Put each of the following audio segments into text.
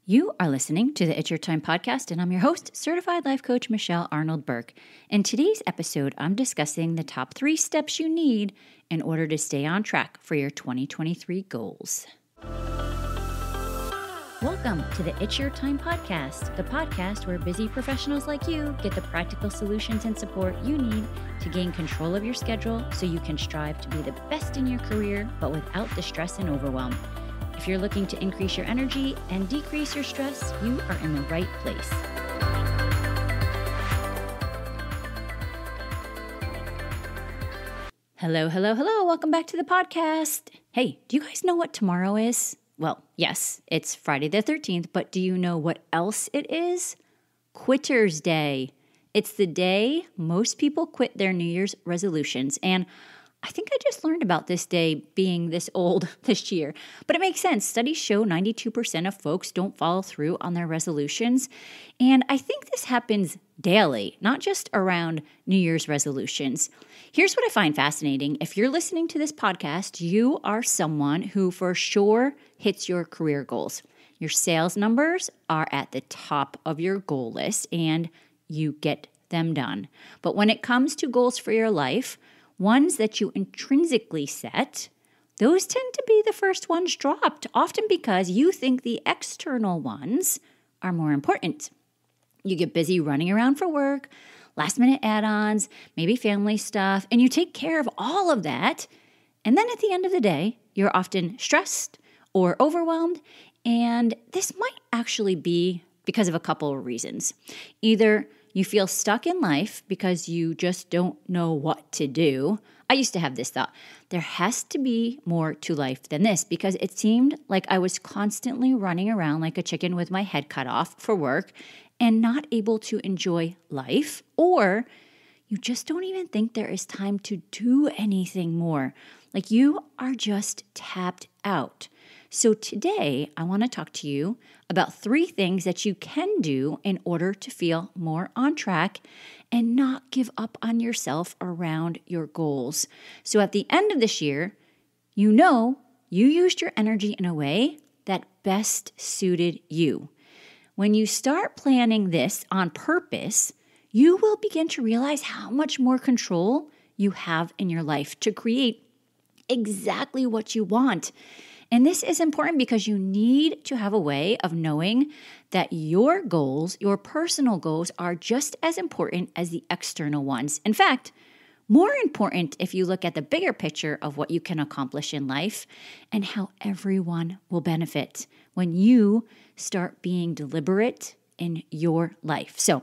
You are listening to the It's Your Time podcast, and I'm your host, Certified Life Coach Michelle Arnold Burke. In today's episode, I'm discussing the top 3 steps you need in order to stay on track for your 2023 goals. Welcome to the It's Your Time podcast, the podcast where busy professionals like you get the practical solutions and support you need to gain control of your schedule so you can strive to be the best in your career, but without the stress and overwhelm. If you're looking to increase your energy and decrease your stress, you are in the right place. Hello. Welcome back to the podcast. Hey, do you guys know what tomorrow is? Well, yes, it's Friday the 13th, but do you know what else it is? Quitter's Day. It's the day most people quit their New Year's resolutions, and I think I just learned about this day being this old this year, but it makes sense. Studies show 92% of folks don't follow through on their resolutions, and I think this happens daily, not just around New Year's resolutions. Here's what I find fascinating. If you're listening to this podcast, you are someone who for sure hits your career goals. Your sales numbers are at the top of your goal list, and you get them done. But when it comes to goals for your life, ones that you intrinsically set, those tend to be the first ones dropped, often because you think the external ones are more important. You get busy running around for work, last-minute add-ons, maybe family stuff, and you take care of all of that. And then at the end of the day, you're often stressed or overwhelmed, and this might actually be because of a couple of reasons. Either you feel stuck in life because you just don't know what to do. I used to have this thought, there has to be more to life than this, because it seemed like I was constantly running around like a chicken with my head cut off for work and not able to enjoy life. Or you just don't even think there is time to do anything more. Like you are just tapped out. So today, I want to talk to you about 3 things that you can do in order to feel more on track and not give up on yourself around your goals. So at the end of this year, you know you used your energy in a way that best suited you. When you start planning this on purpose, you will begin to realize how much more control you have in your life to create exactly what you want. And this is important because you need to have a way of knowing that your goals, your personal goals, are just as important as the external ones. In fact, more important if you look at the bigger picture of what you can accomplish in life and how everyone will benefit when you start being deliberate in your life. So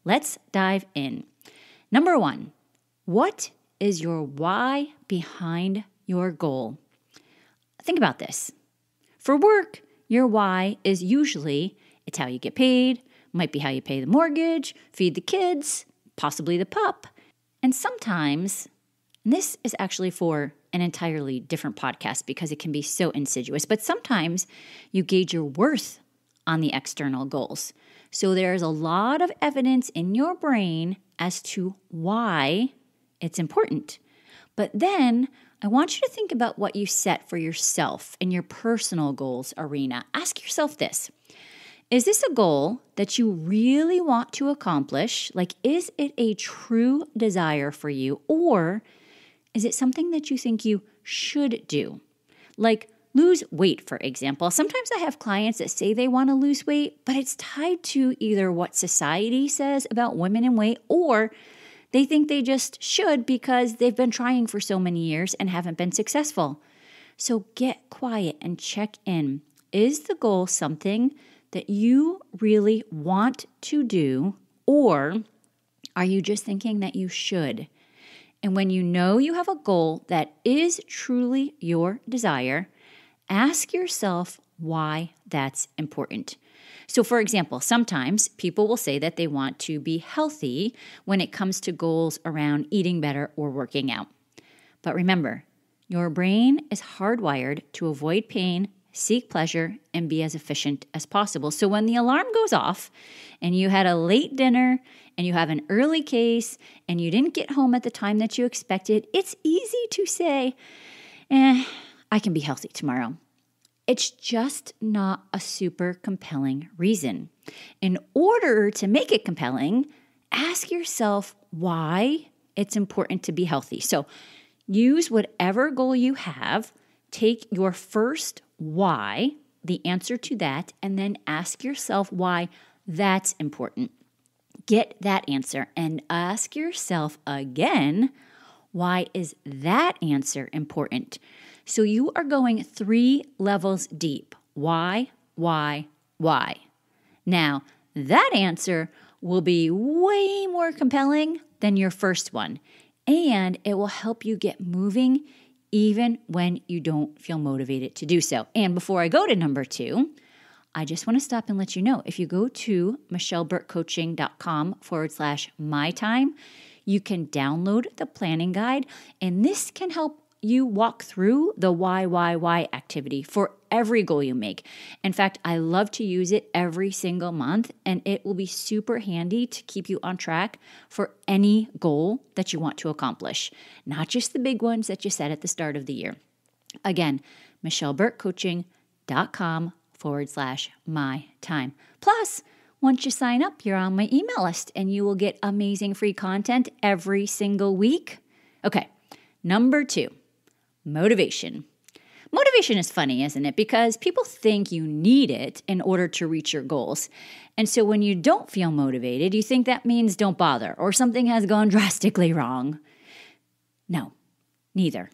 let's dive in. Number 1, what is your why behind your goal? Think about this. For work, your why is usually it's how you get paid, might be how you pay the mortgage, feed the kids, possibly the pup. And sometimes, and this is actually for an entirely different podcast because it can be so insidious, but sometimes you gauge your worth on the external goals. So there's a lot of evidence in your brain as to why it's important. But then I want you to think about what you set for yourself in your personal goals arena. Ask yourself this. Is this a goal that you really want to accomplish? Like, is it a true desire for you? Or is it something that you think you should do? Like lose weight, for example. Sometimes I have clients that say they want to lose weight, but it's tied to either what society says about women and weight, or they think they just should because they've been trying for so many years and haven't been successful. So get quiet and check in. Is the goal something that you really want to do, or are you just thinking that you should? And when you know you have a goal that is truly your desire, ask yourself why that's important. So for example, sometimes people will say that they want to be healthy when it comes to goals around eating better or working out. But remember, your brain is hardwired to avoid pain, seek pleasure, and be as efficient as possible. So when the alarm goes off and you had a late dinner and you have an early case and you didn't get home at the time that you expected, it's easy to say, I can be healthy tomorrow. It's just not a super compelling reason. In order to make it compelling, ask yourself why it's important to be healthy. So use whatever goal you have, take your first why, the answer to that, and then ask yourself why that's important. Get that answer and ask yourself again, why is that answer important? So you are going 3 levels deep. Why? Now, that answer will be way more compelling than your first one, and it will help you get moving even when you don't feel motivated to do so. And before I go to number 2, I just want to stop and let you know, if you go to michelleburkecoaching.com/mytime, you can download the planning guide, and this can help you walk through the why activity for every goal you make. In fact, I love to use it every single month, and it will be super handy to keep you on track for any goal that you want to accomplish, not just the big ones that you set at the start of the year. Again, michelleburkecoaching.com/mytime. Plus, once you sign up, you're on my email list and you will get amazing free content every single week. Okay, number 2, motivation. Motivation is funny, isn't it? Because people think you need it in order to reach your goals. And so when you don't feel motivated, you think that means don't bother or something has gone drastically wrong. No, neither.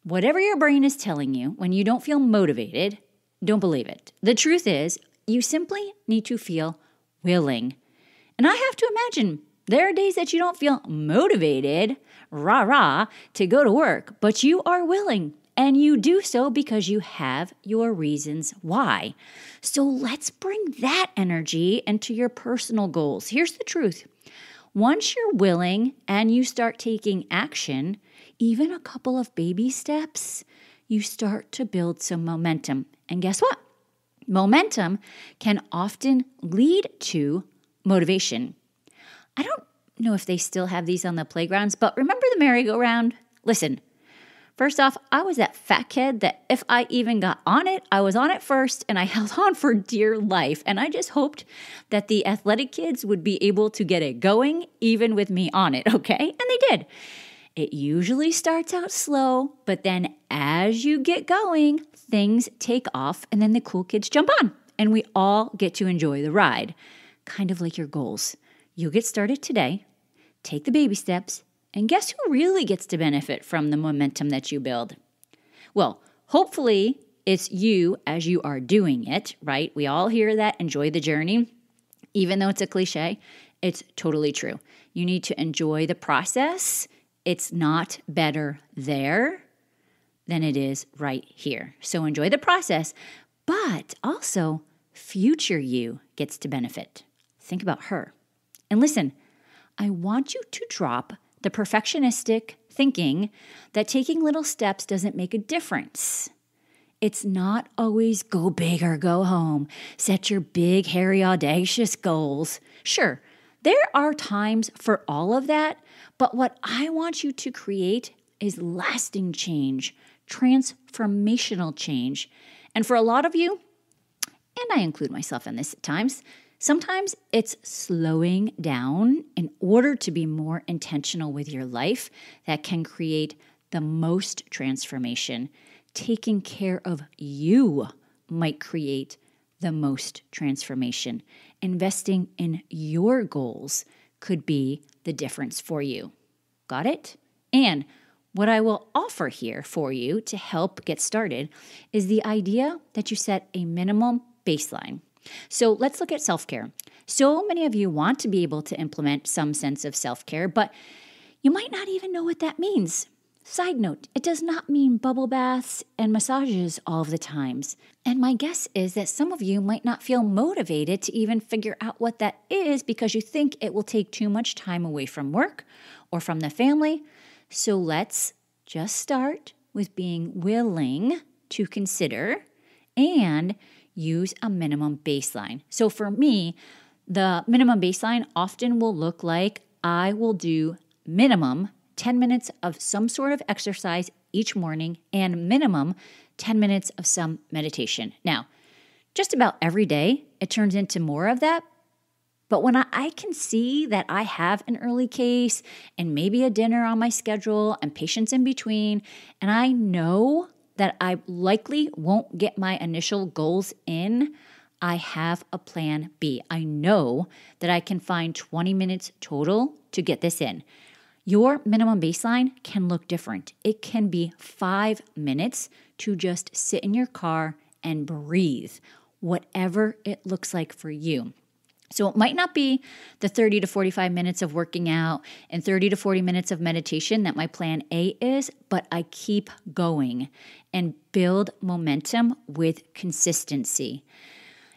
Whatever your brain is telling you when you don't feel motivated, don't believe it. The truth is, you simply need to feel willing. And I have to imagine there are days that you don't feel motivated, to go to work, but you are willing. And you do so because you have your reasons why. So let's bring that energy into your personal goals. Here's the truth. Once you're willing and you start taking action, even a couple of baby steps, you start to build some momentum. And guess what? Momentum can often lead to motivation. I don't know if they still have these on the playgrounds, but remember the merry-go-round? Listen, first off, I was that fat kid that if I even got on it, I was on it first and I held on for dear life. And I just hoped that the athletic kids would be able to get it going even with me on it, okay? And they did. It usually starts out slow, but then as you get going, things take off and then the cool kids jump on and we all get to enjoy the ride. Kind of like your goals. You'll get started today, take the baby steps, and guess who really gets to benefit from the momentum that you build? Well, hopefully it's you as you are doing it, right? We all hear that, enjoy the journey. Even though it's a cliche, it's totally true. You need to enjoy the process. It's not better there than it is right here. So enjoy the process, but also future you gets to benefit. Think about her. And listen, I want you to drop the perfectionistic thinking that taking little steps doesn't make a difference. It's not always go big or go home. Set your big, hairy, audacious goals. Sure, there are times for all of that, but what I want you to create is lasting change, transformational change. And for a lot of you, and I include myself in this at times, sometimes it's slowing down in order to be more intentional with your life that can create the most transformation. Taking care of you might create the most transformation. Investing in your goals could be the difference for you. Got it? And what I will offer here for you to help get started is the idea that you set a minimum baseline. So let's look at self-care. So many of you want to be able to implement some sense of self-care, but you might not even know what that means. Side note, it does not mean bubble baths and massages all of the times. And my guess is that some of you might not feel motivated to even figure out what that is because you think it will take too much time away from work or from the family. So let's just start with being willing to consider and use a minimum baseline. So for me, the minimum baseline often will look like I will do minimum 10 minutes of some sort of exercise each morning and minimum 10 minutes of some meditation. Now, just about every day, it turns into more of that. But when I can see that I have an early case and maybe a dinner on my schedule and patients in between, and I know that I likely won't get my initial goals in, I have a plan B. I know that I can find 20 minutes total to get this in. Your minimum baseline can look different. It can be 5 minutes to just sit in your car and breathe, whatever it looks like for you. So it might not be the 30 to 45 minutes of working out and 30 to 40 minutes of meditation that my plan A is, but I keep going and build momentum with consistency.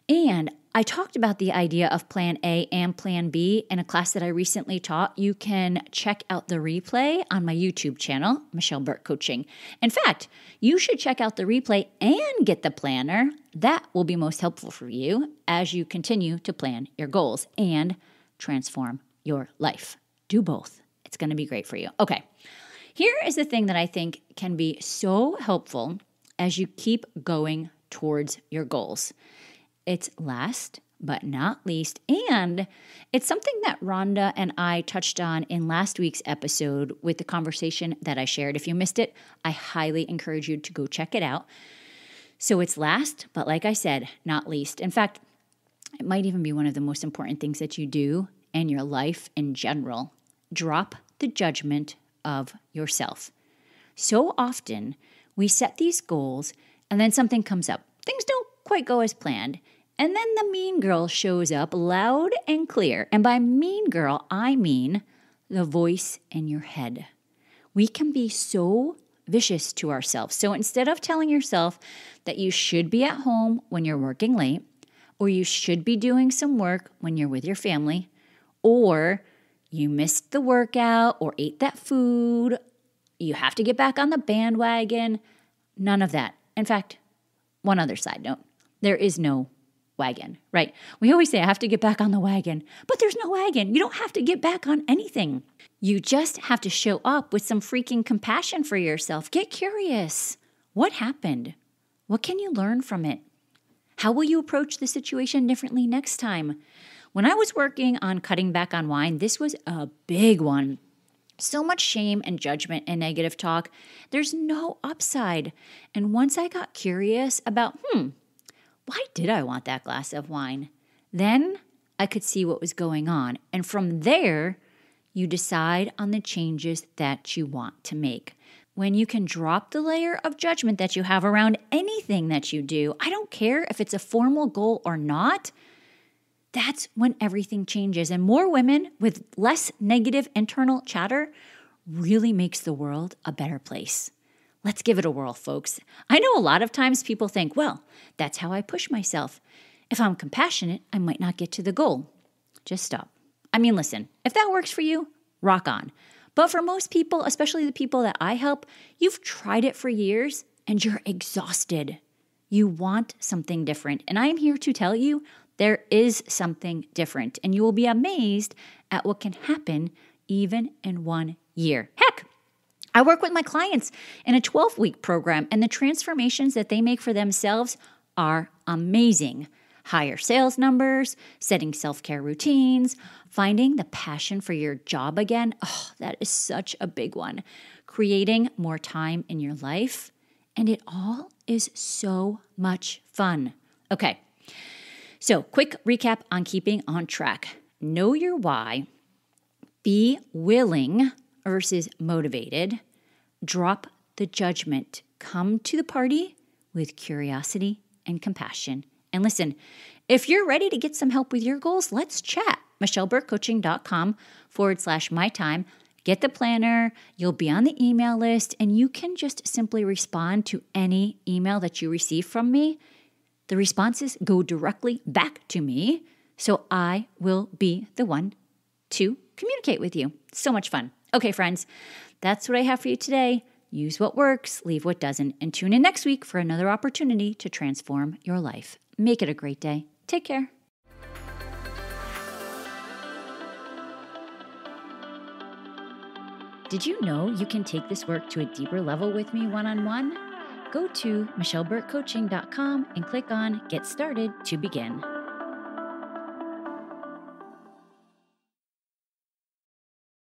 And I talked about the idea of plan A and plan B in a class that I recently taught. You can check out the replay on my YouTube channel, Michelle Burke Coaching. In fact, you should check out the replay and get the planner. That will be most helpful for you as you continue to plan your goals and transform your life. Do both. It's going to be great for you. Okay, here is the thing that I think can be so helpful as you keep going towards your goals. It's last but not least, and it's something that Rhonda and I touched on in last week's episode with the conversation that I shared. If you missed it, I highly encourage you to go check it out. So it's last, but like I said, not least. In fact, it might even be one of the most important things that you do in your life in general. Drop the judgment of yourself. So often, we set these goals and then something comes up. Things don't quite go as planned. And then the mean girl shows up loud and clear. And by mean girl, I mean the voice in your head. We can be so vicious to ourselves. So instead of telling yourself that you should be at home when you're working late, or you should be doing some work when you're with your family, or you missed the workout or ate that food, you have to get back on the bandwagon, none of that. In fact, one other side note, there is no wagon, right? We always say I have to get back on the wagon, but there's no wagon. You don't have to get back on anything. You just have to show up with some freaking compassion for yourself. Get curious. What happened? What can you learn from it? How will you approach the situation differently next time? When I was working on cutting back on wine, this was a big one. So much shame and judgment and negative talk. There's no upside. And once I got curious about, why did I want that glass of wine? Then I could see what was going on. And from there, you decide on the changes that you want to make. When you can drop the layer of judgment that you have around anything that you do, I don't care if it's a formal goal or not, that's when everything changes. And more women with less negative internal chatter really makes the world a better place. Let's give it a whirl, folks. I know a lot of times people think, well, that's how I push myself. If I'm compassionate, I might not get to the goal. Just stop. I mean, listen, if that works for you, rock on. But for most people, especially the people that I help, you've tried it for years and you're exhausted. You want something different. And I'm here to tell you there is something different. And you will be amazed at what can happen even in 1 year. Heck, I work with my clients in a 12-week program, and the transformations that they make for themselves are amazing. Higher sales numbers, setting self-care routines, finding the passion for your job again. Oh, that is such a big one. Creating more time in your life, and it all is so much fun. Okay, so quick recap on keeping on track. Know your why. Be willing versus motivated. Drop the judgment. Come to the party with curiosity and compassion. And listen, if you're ready to get some help with your goals, let's chat. MichelleBurkeCoaching.com/mytime. Get the planner. You'll be on the email list, and you can just simply respond to any email that you receive from me. The responses go directly back to me, so I will be the one to communicate with you. So much fun. Okay, friends, that's what I have for you today. Use what works, leave what doesn't, and tune in next week for another opportunity to transform your life. Make it a great day. Take care. Did you know you can take this work to a deeper level with me one-on-one? go to michelleburkecoaching.com and click on Get Started to begin.